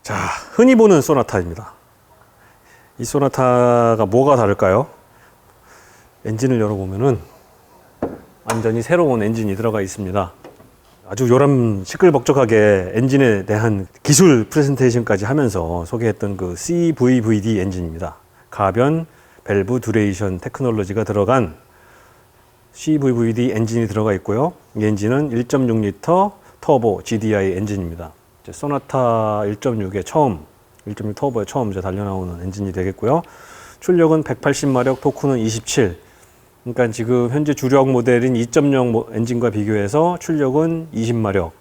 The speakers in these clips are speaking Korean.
자, 흔히 보는 소나타입니다. 이 소나타가 뭐가 다를까요? 엔진을 열어보면은 완전히 새로운 엔진이 들어가 있습니다. 아주 요람 시끌벅적하게 엔진에 대한 기술 프레젠테이션까지 하면서 소개했던 그 CVVD 엔진입니다. 가변 밸브 듀레이션 테크놀로지가 들어간 CVVD 엔진이 들어가 있고요. 이 엔진은 1.6L 터보 GDI 엔진입니다. 소나타 1.6에 처음, 1.6 터보에 처음 달려 나오는 엔진이 되겠고요. 출력은 180마력, 토크는 27. 그러니까 지금 현재 주력 모델인 2.0 엔진과 비교해서 출력은 20마력,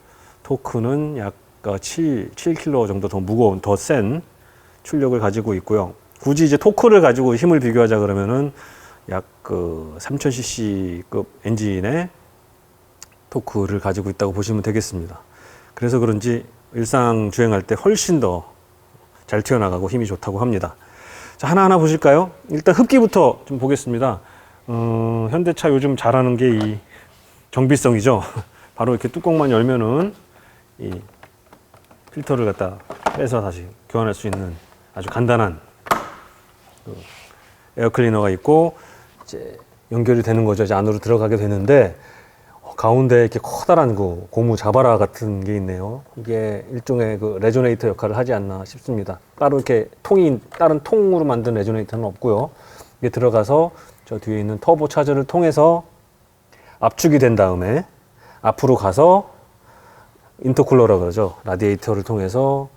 토크는 약 7kg 정도 더 무거운, 더 센 출력을 가지고 있고요. 굳이 이제 토크를 가지고 힘을 비교하자 그러면은 약 3000cc급 엔진의 토크를 가지고 있다고 보시면 되겠습니다. 그래서 그런지 일상 주행할 때 훨씬 더 잘 튀어나가고 힘이 좋다고 합니다. 자, 하나하나 보실까요? 일단 흡기부터 좀 보겠습니다. 현대차 요즘 잘하는 게 이 정비성이죠. 바로 이렇게 뚜껑만 열면은 이 필터를 갖다 빼서 다시 교환할 수 있는 아주 간단한 그 에어클리너가 있고 이제 연결이 되는 거죠. 이제 안으로 들어가게 되는데 가운데 이렇게 커다란 그 고무 자바라 같은 게 있네요. 이게 일종의 그 레조네이터 역할을 하지 않나 싶습니다. 따로 이렇게 다른 통으로 만든 레조네이터는 없고요. 이게 들어가서 저 뒤에 있는 터보 차저를 통해서 압축이 된 다음에 앞으로 가서 인터쿨러라고 그러죠. 라디에이터를 통해서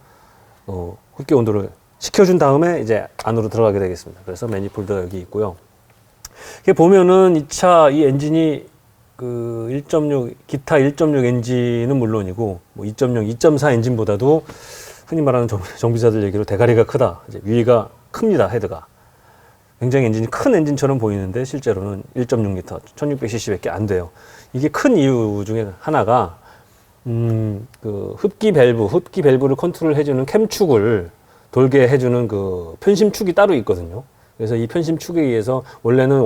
흡기 온도를 식혀준 다음에 이제 안으로 들어가게 되겠습니다. 그래서 매니폴드가 여기 있고요. 이게 보면은 이 엔진이 그 1.6 기타 1.6 엔진은 물론이고 뭐 2.0, 2.4 엔진보다도 흔히 말하는 정비사들 얘기로 대가리가 크다. 이제 위가 큽니다. 헤드가. 굉장히 엔진이 큰 엔진처럼 보이는데 실제로는 1.6L, 1600cc밖에 안 돼요. 이게 큰 이유 중에 하나가 그 흡기 밸브를 컨트롤 해주는 캠축을 돌게 해주는 그 편심축이 따로 있거든요. 그래서 이 편심축에 의해서 원래는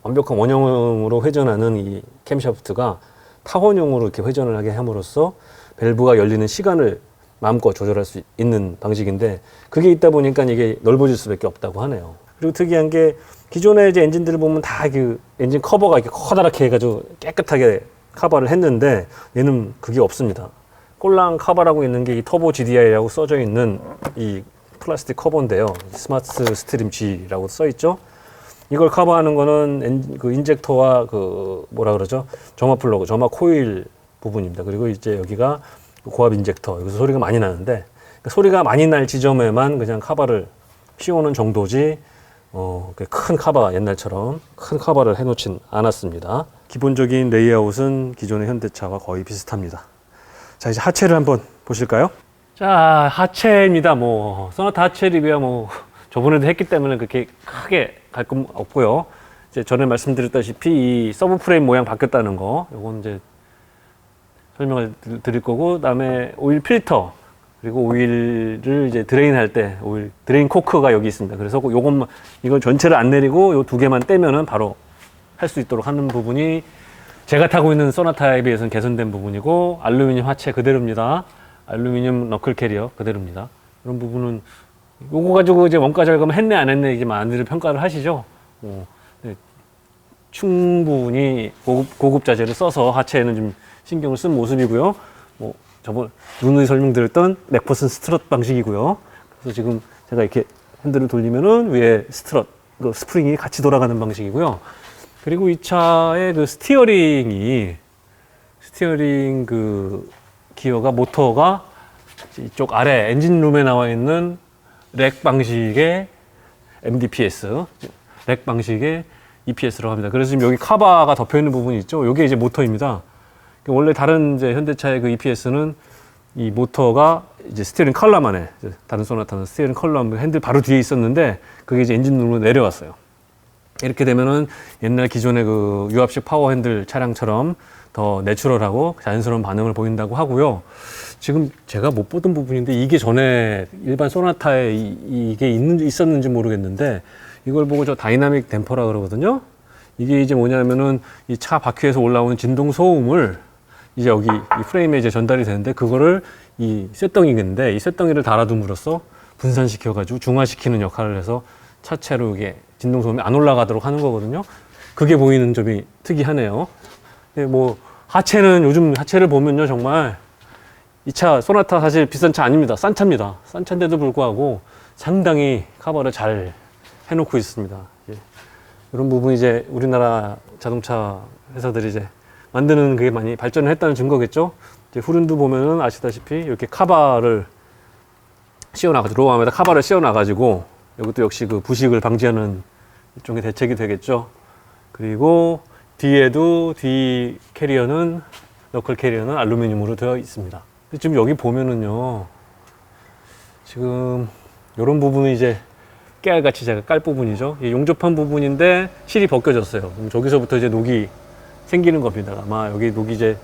완벽한 원형으로 회전하는 이 캠샤프트가 타원형으로 이렇게 회전을 하게 함으로써 밸브가 열리는 시간을 마음껏 조절할 수 있는 방식인데 그게 있다 보니까 이게 넓어질 수밖에 없다고 하네요. 그리고 특이한 게 기존의 이제 엔진들을 보면 다 그 엔진 커버가 이렇게 커다랗게 해가지고 깨끗하게 커버를 했는데 얘는 그게 없습니다. 꼴랑 커버라고 있는 게 이 터보 GDI라고 써져 있는 이 플라스틱 커버인데요. 스마트 스트림 G라고 써 있죠. 이걸 커버하는 거는 그 인젝터와 그 뭐라 그러죠? 점화 플러그, 점화 코일 부분입니다. 그리고 이제 여기가 고압 인젝터. 여기서 소리가 많이 나는데 그러니까 소리가 많이 날 지점에만 그냥 커버를 씌우는 정도지 큰 커버, 옛날처럼 큰 커버를 해놓진 않았습니다. 기본적인 레이아웃은 기존의 현대차와 거의 비슷합니다. 자, 이제 하체를 한번 보실까요? 자, 하체입니다. 소나타 하체 리뷰야 저번에도 했기 때문에 그렇게 크게 갈 건 없고요. 이제 전에 말씀드렸다시피 이 서브 프레임 모양 바뀌었다는 거, 요건 이제 설명을 드릴 거고, 그다음에 오일 필터, 그리고 오일을 이제 드레인 할 때 오일 드레인 코크가 여기 있습니다. 그래서 요것만 이걸 전체를 안 내리고 요 두 개만 떼면은 바로 할 수 있도록 하는 부분이 제가 타고 있는 소나타에 비해서는 개선된 부분이고, 알루미늄 하체 그대로입니다. 알루미늄 너클 캐리어 그대로입니다. 이런 부분은 요거 가지고 이제 원가 절감 했네 안 했네 이제 많이들 평가를 하시죠. 네, 충분히 고급 자재를 써서 하체에는 좀 신경을 쓴 모습이고요. 저번 누누이 설명드렸던 맥퍼슨 스트럿 방식이고요. 그래서 지금 제가 이렇게 핸들을 돌리면은 위에 스트럿 그 스프링이 같이 돌아가는 방식이고요. 그리고 이 차의 그 스티어링 그 기어가 모터가 이쪽 아래 엔진룸에 나와 있는 렉 방식의 MDPS, 렉 방식의 EPS라고 합니다. 그래서 지금 여기 카바가 덮여 있는 부분이 있죠. 이게 이제 모터입니다. 원래 다른 이제 현대차의 그 EPS는 이 모터가 이제 스티어링 컬럼 안에, 다른 소나타는 스티어링 컬럼 핸들 바로 뒤에 있었는데 그게 이제 엔진룸으로 내려왔어요. 이렇게 되면은 옛날 기존의 그 유압식 파워 핸들 차량처럼 더 내추럴하고 자연스러운 반응을 보인다고 하고요. 지금 제가 못 보던 부분인데 이게 전에 일반 소나타에 이게 있었는지 모르겠는데 이걸 보고 저 다이나믹 댐퍼라 그러거든요. 이게 이제 뭐냐면은 이 차 바퀴에서 올라오는 진동 소음을 이제 여기 이 프레임에 이제 전달이 되는데, 그거를 이 쇳덩이인데 이 쇳덩이를 달아둠으로써 분산시켜가지고 중화시키는 역할을 해서 차체로 이게 진동 소음이 안 올라가도록 하는 거거든요. 그게 보이는 점이 특이하네요. 뭐 하체는, 요즘 하체를 보면요, 정말 이 차 소나타 사실 비싼 차 아닙니다. 싼 차입니다. 싼 차인데도 불구하고 상당히 커버를 잘 해놓고 있습니다. 이런 부분이 이제 우리나라 자동차 회사들이 이제 만드는 그게 많이 발전을 했다는 증거겠죠. 이제 후륜도 보면은 아시다시피 이렇게 카바를 씌워놔가지고, 로우암에다 카바를 씌워놔가지고, 이것도 역시 그 부식을 방지하는 일종의 대책이 되겠죠. 그리고 뒤에도 뒤 캐리어는, 너클 캐리어는 알루미늄으로 되어 있습니다. 지금 여기 보면은요, 지금 이런 부분은 이제 깨알같이 제가 깔 부분이죠. 용접한 부분인데 실이 벗겨졌어요. 그럼 저기서부터 이제 녹이 생기는 겁니다. 아마 여기 녹이 이제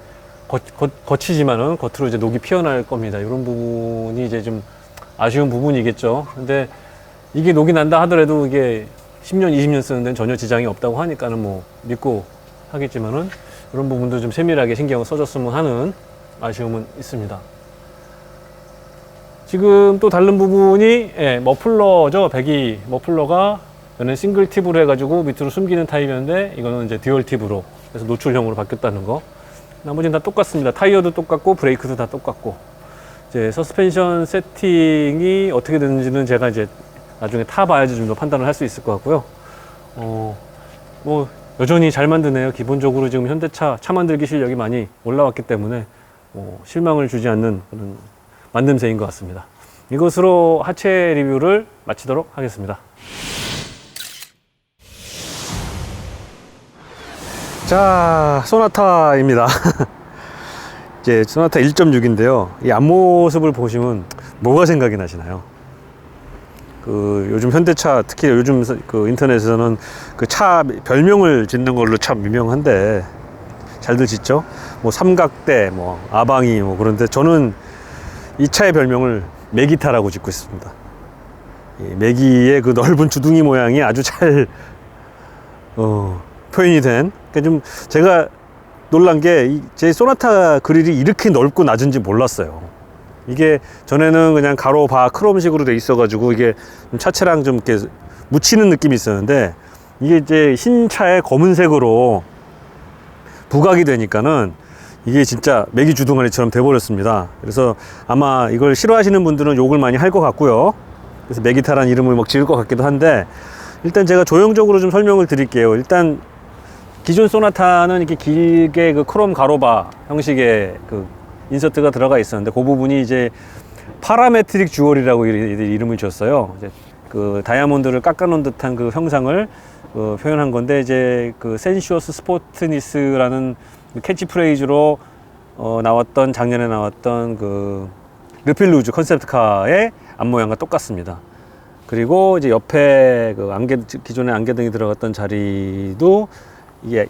거치지만은 겉으로 이제 녹이 피어날 겁니다. 이런 부분이 이제 좀 아쉬운 부분이겠죠. 근데 이게 녹이 난다 하더라도 이게 10년, 20년 쓰는 데는 전혀 지장이 없다고 하니까는 뭐 믿고 하겠지만은, 이런 부분도 좀 세밀하게 신경을 써줬으면 하는 아쉬움은 있습니다. 지금 또 다른 부분이, 머플러죠. 배기 머플러가 얘는 싱글 팁으로 해가지고 밑으로 숨기는 타입이었는데, 이거는 이제 듀얼 팁으로 해서 노출형으로 바뀌었다는 거. 나머지는 다 똑같습니다. 타이어도 똑같고 브레이크도 다 똑같고. 이제 서스펜션 세팅이 어떻게 되는지는 제가 이제 나중에 타봐야지 좀 더 판단을 할 수 있을 것 같고요. 뭐 여전히 잘 만드네요. 기본적으로 지금 현대차 차 만들기 실력이 많이 올라왔기 때문에 실망을 주지 않는 그런 만듦새인 것 같습니다. 이것으로 하체 리뷰를 마치도록 하겠습니다. 자, 소나타입니다. 이제 소나타 1.6인데요. 이 앞모습을 보시면 뭐가 생각이 나시나요? 그 요즘 현대차, 특히 요즘 그 인터넷에서는 그 차 별명을 짓는 걸로 참 유명한데, 잘들 짓죠? 뭐 삼각대, 뭐 아방이, 뭐 그런데 저는 이 차의 별명을 메기타라고 짓고 있습니다. 이 메기의 그 넓은 주둥이 모양이 아주 잘 표현이 된. 그러니까 좀 제가 놀란 게, 제 소나타 그릴이 이렇게 넓고 낮은지 몰랐어요. 이게 전에는 그냥 가로 바 크롬식으로 돼 있어가지고 이게 좀 차체랑 좀 이렇게 묻히는 느낌이 있었는데, 이게 이제 흰 차에 검은색으로 부각이 되니까는 이게 진짜 메기 주둥아리처럼 돼버렸습니다. 그래서 아마 이걸 싫어하시는 분들은 욕을 많이 할 것 같고요. 그래서 메기타라는 이름을 막 지을 것 같기도 한데, 일단 제가 조형적으로 좀 설명을 드릴게요. 일단 기존 소나타는 이렇게 길게 그 크롬 가로바 형식의 그 인서트가 들어가 있었는데, 그 부분이 이제 파라메트릭 주얼이라고 이름을 지었어요. 이제 그 다이아몬드를 깎아놓은 듯한 그 형상을 표현한 건데, 이제 그 센슈어스 스포트니스라는 캐치프레이즈로 나왔던, 작년에 나왔던 그 르필루즈 컨셉트카의 앞모양과 똑같습니다. 그리고 이제 옆에 그 기존에 안개등이 들어갔던 자리도 이게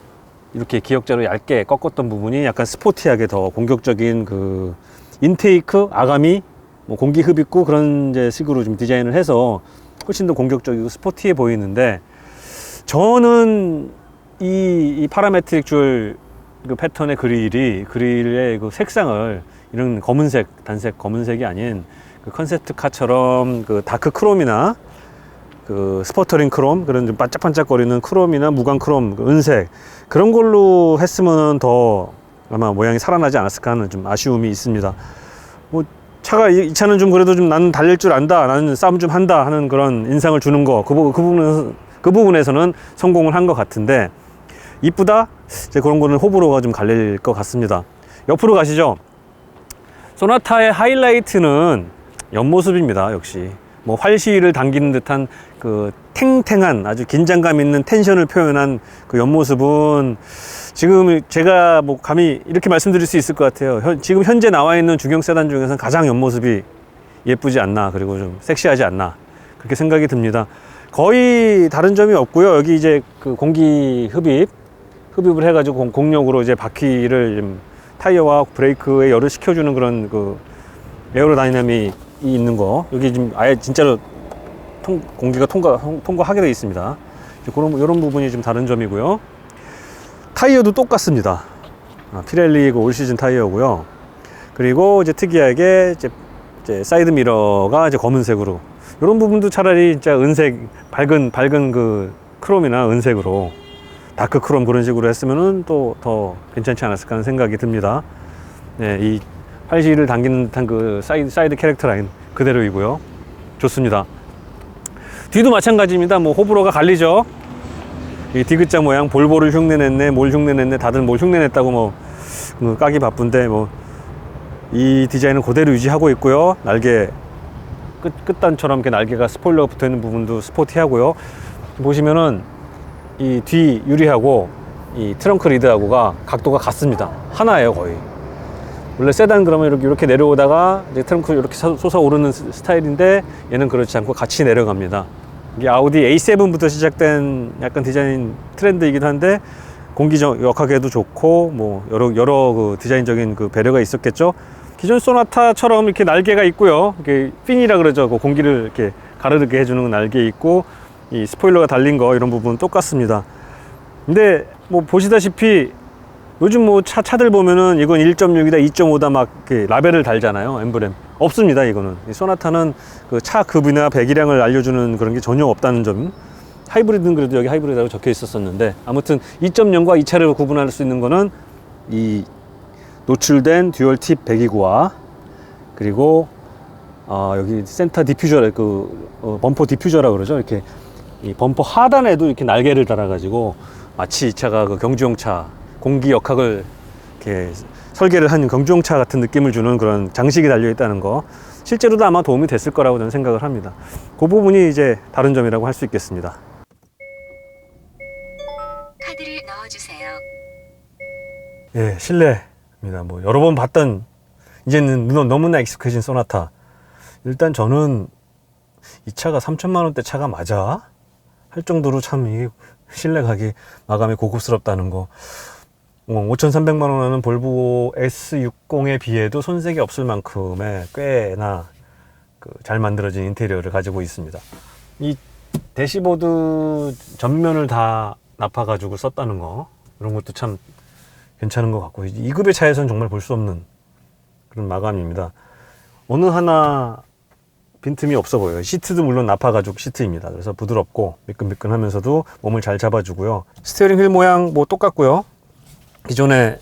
이렇게 기역자로 얇게 꺾었던 부분이 약간 스포티하게 더 공격적인 그 인테이크, 아가미, 뭐 공기 흡입구 그런 이제 식으로 좀 디자인을 해서 훨씬 더 공격적이고 스포티해 보이는데, 저는 이 파라메트릭 줄 그 패턴의 그릴의 그 색상을 이런 검은색, 단색 검은색이 아닌 그 컨셉트카처럼 그 다크 크롬이나 그 스퍼터링 크롬, 그런 좀 반짝반짝거리는 크롬이나 무광 크롬, 그 은색, 그런 걸로 했으면 더 아마 모양이 살아나지 않았을까 하는 좀 아쉬움이 있습니다. 뭐 차가 이 차는 좀 그래도 좀 나는 달릴 줄 안다, 나는 싸움 좀 한다 하는 그런 인상을 주는 거, 그 부분에서는 성공을 한 것 같은데, 이쁘다? 이제 그런 거는 호불호가 좀 갈릴 것 같습니다. 옆으로 가시죠. 소나타의 하이라이트는 옆모습입니다. 역시 뭐 활시위를 당기는 듯한 그 탱탱한, 아주 긴장감 있는 텐션을 표현한 그 옆모습은 지금 제가 뭐 감히 이렇게 말씀드릴 수 있을 것 같아요. 지금 현재 나와 있는 중형 세단 중에서는 가장 옆모습이 예쁘지 않나, 그리고 좀 섹시하지 않나, 그렇게 생각이 듭니다. 거의 다른 점이 없고요. 여기 이제 그 공기 흡입을 해가지고 공력으로 이제 바퀴를 좀 타이어와 브레이크에 열을 식혀주는 그런 그 에어로다이나믹이 있는 거, 여기 지금 아예 진짜로 공기가 통과하게 되어 있습니다. 이런 부분이 좀 다른 점이고요. 타이어도 똑같습니다. 피렐리 올 시즌 타이어고요. 그리고 이제 특이하게 이제 사이드 미러가 이제 검은색으로, 이런 부분도 차라리 진짜 은색, 밝은 그 크롬이나 은색으로 다크 크롬 그런 식으로 했으면은 또 더 괜찮지 않았을까 하는 생각이 듭니다. 네, 이 활시를 당기는 듯한 그 사이드 캐릭터 라인 그대로이고요. 좋습니다. 뒤도 마찬가지입니다. 뭐 호불호가 갈리죠. 이 디귿자 모양, 볼보를 흉내냈네, 뭘 흉내냈네, 다들 뭘 흉내냈다고 뭐 까기 바쁜데, 뭐 이 디자인은 그대로 유지하고 있고요. 날개 끝단처럼 이렇게 날개가 스포일러가 붙어 있는 부분도 스포티하고요. 보시면은 이 뒤 유리하고 이 트렁크 리드하고가 각도가 같습니다. 하나예요, 거의. 원래 세단 그러면 이렇게 내려오다가 이제 트렁크 이렇게 솟아오르는 스타일인데, 얘는 그렇지 않고 같이 내려갑니다. 이게 아우디 A7부터 시작된 약간 디자인 트렌드이긴 한데, 공기역학에도 좋고 뭐 여러 그 디자인적인 그 배려가 있었겠죠. 기존 소나타처럼 이렇게 날개가 있고요. 이렇게 핀이라 그러죠. 그 공기를 이렇게 가르르게 해주는 날개 있고, 이 스포일러가 달린 거 이런 부분은 똑같습니다. 근데 뭐 보시다시피 요즘 뭐 차들 보면은 이건 1.6이다 2.5다 막 이렇게 라벨을 달잖아요. 엠블렘 없습니다. 이거는 이 소나타는 그 차 급이나 배기량을 알려주는 그런 게 전혀 없다는 점. 하이브리드는 그래도 여기 하이브리드라고 적혀 있었었는데, 아무튼 2.0과 이 차를 구분할 수 있는 거는 이 노출된 듀얼 팁 배기구와, 그리고 여기 센터 디퓨저, 범퍼 디퓨저라 그러죠. 이렇게 이 범퍼 하단에도 이렇게 날개를 달아가지고 마치 이 차가 그 경주용차 공기 역학을 이렇게 설계를 한 경주용차 같은 느낌을 주는 그런 장식이 달려 있다는 거, 실제로도 아마 도움이 됐을 거라고 저는 생각을 합니다. 그 부분이 이제 다른 점이라고 할 수 있겠습니다. 카드를 넣어주세요. 예, 실내입니다. 뭐 여러 번 봤던, 이제는 너무나 익숙해진 소나타. 일단 저는 이 차가 3천만 원대 차가 맞아? 할 정도로 참 이게 실내 가격이 마감이 고급스럽다는 거. 5,300만 원 하는 볼보 S60에 비해도 손색이 없을 만큼의 꽤나 잘 만들어진 인테리어를 가지고 있습니다. 이 대시보드 전면을 다 납파가지고 썼다는 거, 이런 것도 참 괜찮은 것 같고, 2급의 차에서는 정말 볼 수 없는 그런 마감입니다. 어느 하나 빈틈이 없어 보여요. 시트도 물론 나파 가죽 시트입니다. 그래서 부드럽고 미끈미끈하면서도 몸을 잘 잡아주고요. 스티어링 휠 모양 뭐 똑같고요. 기존에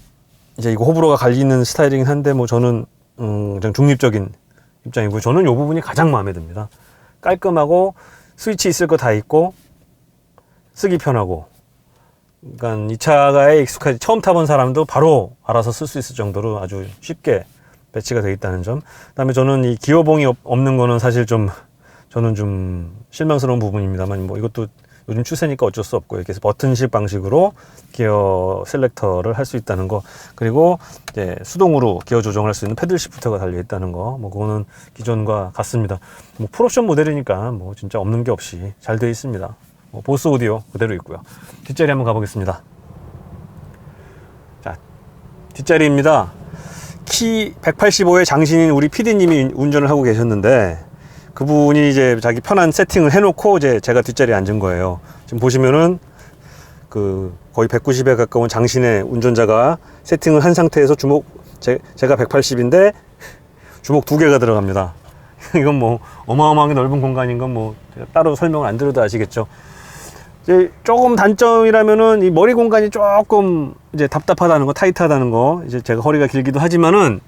이제 이거 호불호가 갈리는 스타일이긴 한데, 뭐 저는 그냥 중립적인 입장이고, 저는 이 부분이 가장 마음에 듭니다. 깔끔하고 스위치 있을 거 다 있고 쓰기 편하고, 그러니까 이 차가에 익숙하지, 처음 타본 사람도 바로 알아서 쓸 수 있을 정도로 아주 쉽게 배치가 되어 있다는 점. 그다음에 저는 이 기어봉이 없는 거는 사실 저는 좀 실망스러운 부분입니다만, 뭐 이것도 요즘 추세니까 어쩔 수 없고, 이렇게 해서 버튼식 방식으로 기어 셀렉터를 할 수 있다는 거, 그리고 이제 수동으로 기어 조정할 수 있는 패들 시프터가 달려 있다는 거, 뭐 그거는 기존과 같습니다. 뭐 풀옵션 모델이니까 뭐 진짜 없는 게 없이 잘 되어 있습니다. 뭐 보스 오디오 그대로 있고요. 뒷자리 한번 가보겠습니다. 자, 뒷자리입니다. 키 185의 장신인 우리 PD님이 운전을 하고 계셨는데, 그분이 이제 자기 편한 세팅을 해놓고 이제 제가 뒷자리에 앉은 거예요. 지금 보시면은 거의 190에 가까운 장신의 운전자가 세팅을 한 상태에서 제가 180인데 주먹 2개가 들어갑니다. 이건 뭐 어마어마하게 넓은 공간인 건 뭐 제가 따로 설명을 안 드려도 아시겠죠. 이제 조금 단점이라면은 이 머리 공간이 조금 이제 답답하다는 거, 타이트하다는 거. 이제 제가 허리가 길기도 하지만은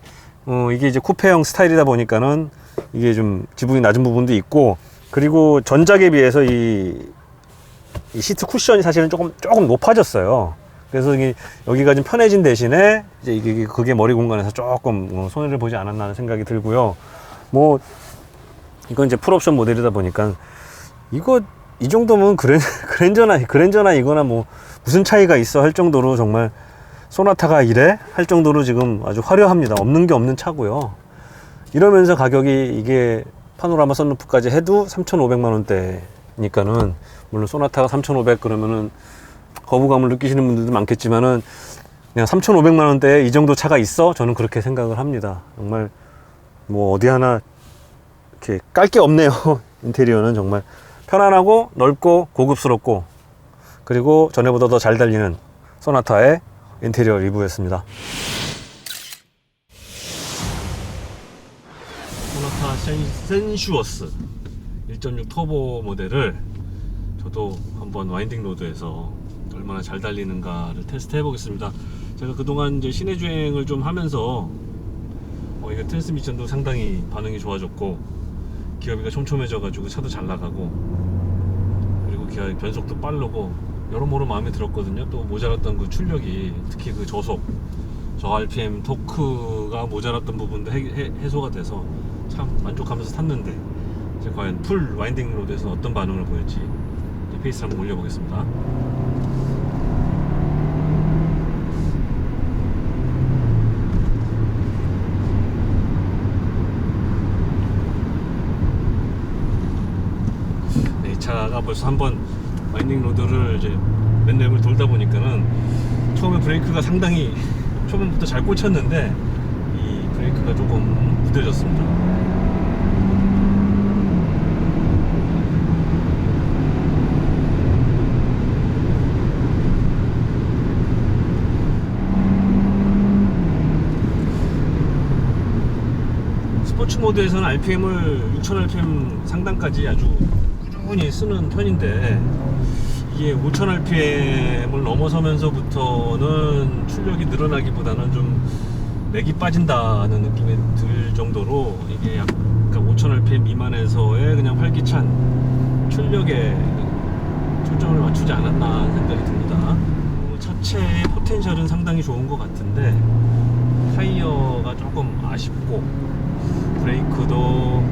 이게 이제 쿠페형 스타일이다 보니까는 이게 좀 지붕이 낮은 부분도 있고, 그리고 전작에 비해서 이 시트 쿠션이 사실은 조금 높아졌어요. 그래서 여기가 좀 편해진 대신에 이제 그게 머리 공간에서 조금 손해를 보지 않았나 하는 생각이 들고요. 뭐 이건 이제 풀옵션 모델이다 보니까 이 정도면 그랜저나 이거나 뭐 무슨 차이가 있어 할 정도로, 정말 소나타가 이래 할 정도로 지금 아주 화려합니다. 없는 게 없는 차고요. 이러면서 가격이, 이게 파노라마 선루프까지 해도 3,500만 원대니까는, 물론 소나타가 3,500 그러면은 거부감을 느끼시는 분들도 많겠지만은, 그냥 3,500만 원대에 이 정도 차가 있어? 저는 그렇게 생각을 합니다. 정말 뭐 어디 하나 이렇게 깔 게 없네요. 인테리어는 정말 편안하고 넓고 고급스럽고, 그리고 전에보다 더 잘 달리는 소나타의 인테리어 리뷰였습니다. 소나타 센슈어스 1.6 터보 모델을 저도 한번 와인딩 로드에서 얼마나 잘 달리는가를 테스트 해보겠습니다. 제가 그동안 이제 시내 주행을 좀 하면서 이거 트랜스미션도 상당히 반응이 좋아졌고 기어비가 촘촘해져 가지고 차도 잘 나가고 그리고 기어 변속도 빠르고 여러모로 마음에 들었거든요. 또 모자랐던 그 출력이 특히 그 저속 저 RPM 토크가 모자랐던 부분도 해소가 돼서 참 만족하면서 탔는데 이제 과연 풀 와인딩 로드에서는 어떤 반응을 보일지 페이스를 한번 올려보겠습니다. 네, 이 차가 벌써 한번 와인딩 로드를 이제 몇 랩을 돌다 보니까는 처음에 브레이크가 상당히 초반부터 잘 꽂혔는데 이 브레이크가 조금 무뎌졌습니다. 스포츠 모드에서는 RPM을 6000rpm 상단까지 아주 꾸준히 쓰는 편인데 이게 5000rpm을 넘어서면서부터는 출력이 늘어나기보다는 좀 맥이 빠진다는 느낌이 들 정도로 이게 약간 5000rpm 미만에서의 그냥 활기찬 출력에 초점을 맞추지 않았나 하는 생각이 듭니다. 차체의 포텐셜은 상당히 좋은 것 같은데 타이어가 조금 아쉽고 브레이크도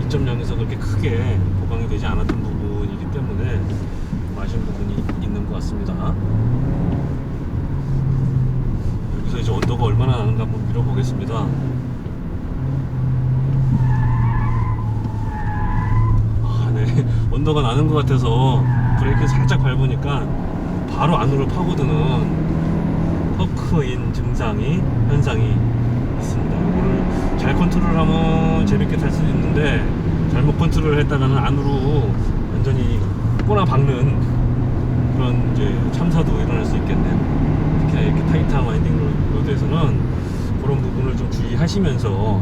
2.0에서 그렇게 크게 보강이 되지 않았던 부분이기 때문에 좀 아쉬운 부분이 있는 것 같습니다. 여기서 이제 언더가 얼마나 나는가 한번 밀어보겠습니다. 네, 언더가 나는 것 같아서 브레이크 살짝 밟으니까 바로 안으로 파고드는 터크인 현상이 있습니다. 이거를 잘 컨트롤하면 재밌게 탈 수도 있는데 잘못 컨트롤을 했다가는 안으로 완전히 꼬나 박는 그런 이제 참사도 일어날 수 있겠네요. 특히 이렇게 타이트한 와인딩 로드에서는 그런 부분을 좀 주의하시면서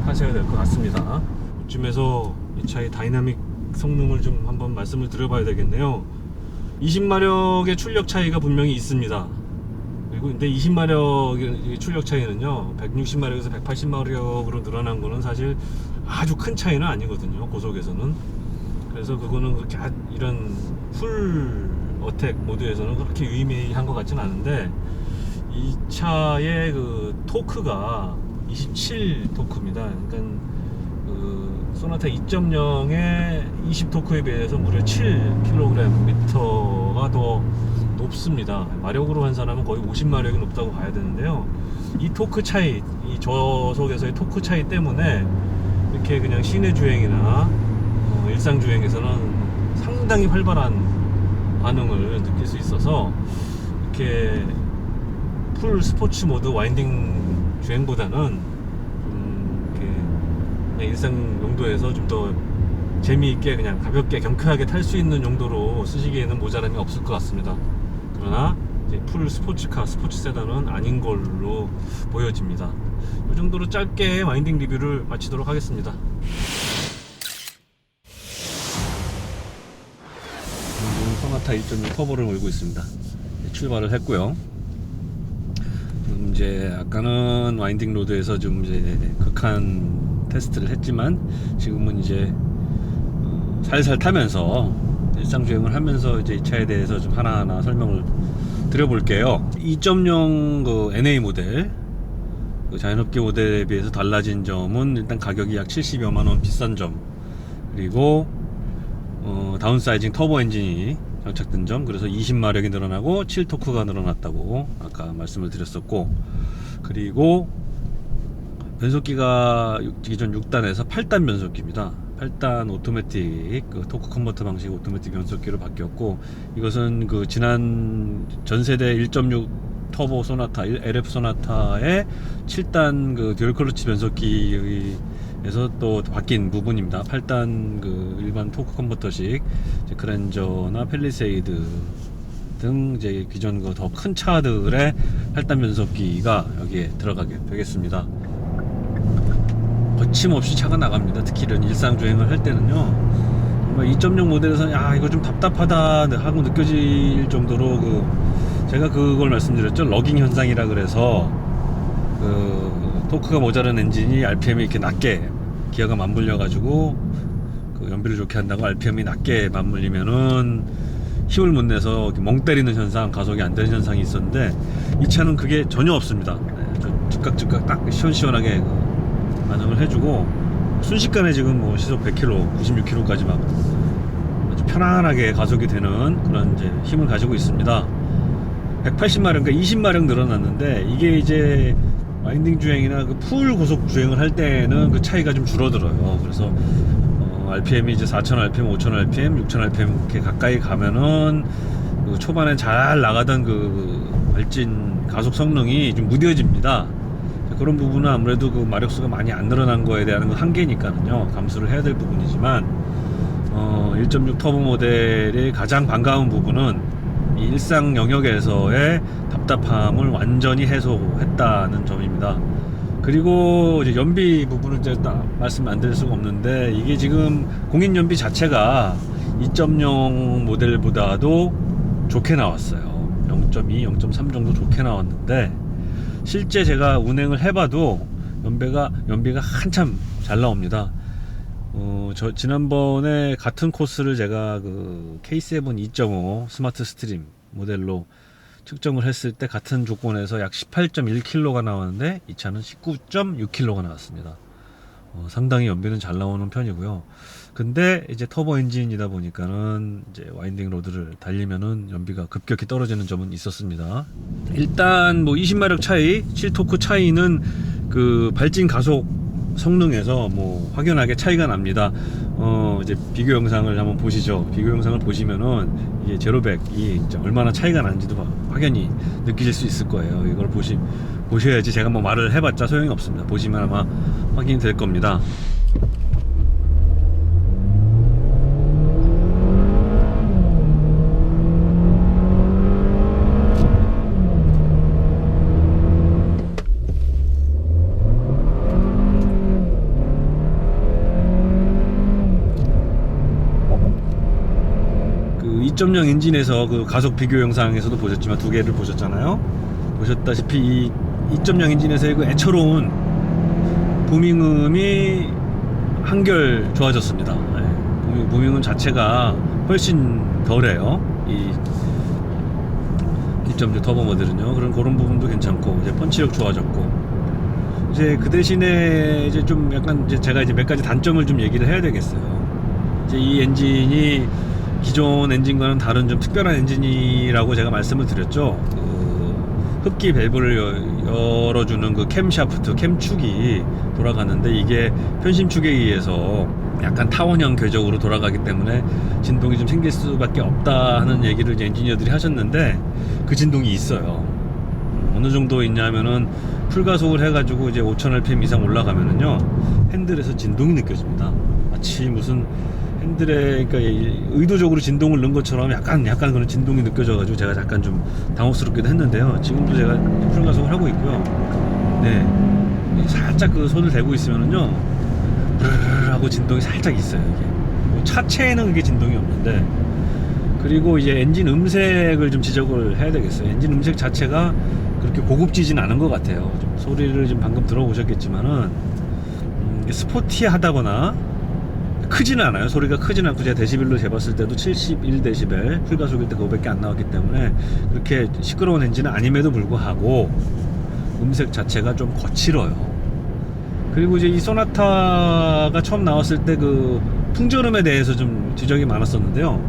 하셔야 될 것 같습니다. 이쯤에서 이 차의 다이나믹 성능을 좀 한번 말씀을 드려봐야 되겠네요. 20마력의 출력 차이가 분명히 있습니다. 그리고 근데 20마력의 출력 차이는요 160마력에서 180마력으로 늘어난 거는 사실 아주 큰 차이는 아니거든요, 고속에서는. 그래서 그거는 그렇게 이런 풀 어택 모드에서는 그렇게 유의미한 것 같지는 않은데 이 차의 그 토크가 27 토크입니다. 그러니까 그 소나타 2.0의 20 토크에 비해서 무려 7kgm가 더 높습니다. 마력으로 환산하면 거의 50마력이 높다고 봐야 되는데요. 이 토크 차이, 이 저속에서의 토크 차이 때문에 이렇게 그냥 시내 주행이나 일상 주행에서는 상당히 활발한 반응을 느낄 수 있어서 이렇게 풀 스포츠 모드 와인딩 주행보다는 이렇게 그냥 일상 용도에서 좀 더 재미있게 그냥 가볍게 경쾌하게 탈 수 있는 용도로 쓰시기에는 모자람이 없을 것 같습니다. 그러나 이제 풀 스포츠카, 스포츠 세단은 아닌 걸로 보여집니다. 이 정도로 짧게 와인딩 리뷰를 마치도록 하겠습니다. 소나타 1.6 터보를 몰고 있습니다. 출발을 했고요. 이제 아까는 와인딩 로드에서 좀 이제 극한 테스트를 했지만 지금은 이제 살살 타면서 일상 주행을 하면서 이제 이 차에 대해서 좀 하나하나 설명을 드려볼게요. 2.0 그 NA 모델, 그 자연흡기 모델에 비해서 달라진 점은 일단 가격이 약 70여만원 비싼 점, 그리고 다운사이징 터보 엔진이 장착된 점, 그래서 20마력이 늘어나고 7토크가 늘어났다고 아까 말씀을 드렸었고, 그리고 변속기가 기존 6단에서 8단 변속기입니다. 8단 오토매틱 그 토크 컨버터 방식 오토매틱 변속기로 바뀌었고, 이것은 그 지난 전세대 1.6 터보 소나타 LF 소나타의 7단 그 듀얼 클러치 변속기에서 또 바뀐 부분입니다. 8단 그 일반 토크 컨버터식 그랜저나 팰리세이드 등 이제 기존 그 더 큰 차들의 8단 변속기가 여기에 들어가게 되겠습니다. 거침없이 차가 나갑니다. 특히 이런 일상 주행을 할 때는요, 정말 2.0 모델에서 야 이거 좀 답답하다 하고 느껴질 정도로 제가 그걸 말씀드렸죠. 러깅 현상이라 그래서 토크가 모자란 엔진이 RPM이 이렇게 낮게 기어가 맞물려 가지고 연비를 좋게 한다고 RPM이 낮게 맞물리면은 힘을 못 내서 멍 때리는 현상, 가속이 안 되는 현상이 있었는데 이 차는 그게 전혀 없습니다. 즉각 딱 시원시원하게 반응을 해주고 순식간에 지금 뭐 시속 100km, 96km까지 막 아주 편안하게 가속이 되는 그런 이제 힘을 가지고 있습니다. 180마력, 그러니까 20마력 늘어났는데 이게 이제 와인딩 주행이나 풀 고속 주행을 할 때는 그 차이가 좀 줄어들어요. 그래서 RPM이 이제 4000 RPM, 5000 RPM, 6000 RPM 이렇게 가까이 가면은 초반에 잘 나가던 발진 가속 성능이 좀 무뎌집니다. 그런 부분은 아무래도 마력수가 많이 안 늘어난 거에 대한 한계니까는요, 감수를 해야 될 부분이지만 1.6 터보 모델의 가장 반가운 부분은 이 일상 영역에서의 답답함을 완전히 해소했다는 점입니다. 그리고 이제 연비 부분은 이제 말씀 안 드릴 수가 없는데, 이게 지금 공인 연비 자체가 2.0 모델보다도 좋게 나왔어요. 0.2, 0.3 정도 좋게 나왔는데 실제 제가 운행을 해봐도 연비가 한참 잘 나옵니다. 저 지난번에 같은 코스를 제가 K7 2.5 스마트 스트림 모델로 측정을 했을 때 같은 조건에서 약 18.1km가 나왔는데 이 차는 19.6km가 나왔습니다. 상당히 연비는 잘 나오는 편이고요. 근데 이제 터보 엔진이다 보니까는 이제 와인딩 로드를 달리면은 연비가 급격히 떨어지는 점은 있었습니다. 일단 뭐 20마력 차이, 7토크 차이는 발진 가속 성능에서 뭐 확연하게 차이가 납니다. 이제 비교 영상을 한번 보시죠. 비교 영상을 보시면은 이게 제로백이 얼마나 차이가 나는지도 확연히 느끼실 수 있을 거예요. 이걸 보셔야지. 제가 뭐 말을 해봤자 소용이 없습니다. 보시면 아마 확인이 될 겁니다. 그 2.0 엔진에서 가속 비교 영상에서도 보셨지만 두 개를 보셨잖아요. 보셨다시피 이 2.0 엔진에서의 애처로운 부밍음이 한결 좋아졌습니다. 부밍음 자체가 훨씬 덜해요. 이 2.0 터보 모델은요. 그런 부분도 괜찮고, 이제 펀치력 좋아졌고, 이제 그 대신에 이제 좀 약간 제가 이제 몇 가지 단점을 좀 얘기를 해야 되겠어요. 이제 이 엔진이 기존 엔진과는 다른 좀 특별한 엔진이라고 제가 말씀을 드렸죠. 흡기 밸브를 열어주는 캠샤프트, 캠축이 돌아가는데 이게 편심축에 의해서 약간 타원형 궤적으로 돌아가기 때문에 진동이 좀 생길 수밖에 없다 하는 얘기를 이제 엔지니어들이 하셨는데, 그 진동이 있어요. 어느 정도 있냐면은 풀가속을 해가지고 이제 5000rpm 이상 올라가면은요, 핸들에서 진동이 느껴집니다. 마치 무슨 핸들에 그러니까 의도적으로 진동을 넣은 것처럼 약간 그런 진동이 느껴져가지고 제가 약간 좀 당혹스럽기도 했는데요. 지금도 제가 풀가속을 하고 있고요. 네, 살짝 손을 대고 있으면은요, 브르르 하고 진동이 살짝 있어요. 이게 뭐 차체에는 그게 진동이 없는데, 그리고 이제 엔진 음색을 좀 지적을 해야 되겠어요. 엔진 음색 자체가 그렇게 고급지진 않은 것 같아요. 좀 소리를 좀 방금 들어보셨겠지만은 스포티하다거나 크지는 않아요. 소리가 크지는 않고, 제가 데시벨로 재봤을 때도 71데시벨, 풀가속일 때 그거밖에 안 나왔기 때문에 그렇게 시끄러운 엔진은 아님에도 불구하고 음색 자체가 좀 거칠어요. 그리고 이제 이 소나타가 처음 나왔을 때 풍절음에 대해서 좀 지적이 많았었는데요.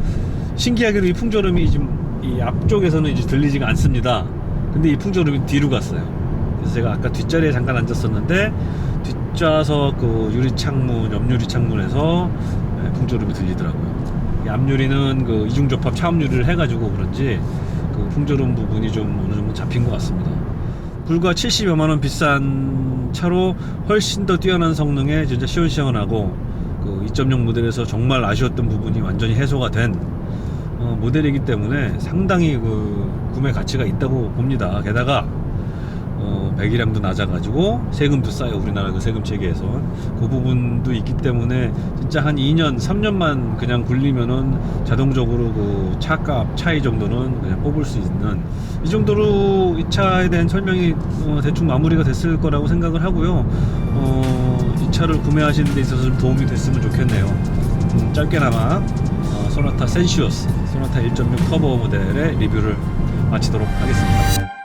신기하게도 이 풍절음이 좀 이 앞쪽에서는 이제 들리지가 않습니다. 근데 이 풍절음이 뒤로 갔어요. 그래서 제가 아까 뒷자리에 잠깐 앉았었는데 뒷좌석 유리 창문, 옆유리 창문에서 풍절음이 들리더라고요. 이 앞유리는 이중접합 차음유리를 해가지고 그런지 풍절음 부분이 좀 어느 정도 잡힌 것 같습니다. 불과 70여만원 비싼 차로 훨씬 더 뛰어난 성능에 진짜 시원시원하고 2.0 모델에서 정말 아쉬웠던 부분이 완전히 해소가 된 모델이기 때문에 상당히 그 구매 가치가 있다고 봅니다. 게다가 배기량도 낮아가지고 세금도 싸요. 우리나라 그 세금 체계에서 그 부분도 있기 때문에 진짜 한 2년 3년만 그냥 굴리면은 자동적으로 그 차값 차이 정도는 그냥 뽑을 수 있는, 이 정도로 이 차에 대한 설명이 대충 마무리가 됐을 거라고 생각을 하고요. 이 차를 구매하시는 데 있어서 좀 도움이 됐으면 좋겠네요. 짧게나마 소나타 센시오스, 소나타 1.6 터보 모델의 리뷰를 마치도록 하겠습니다.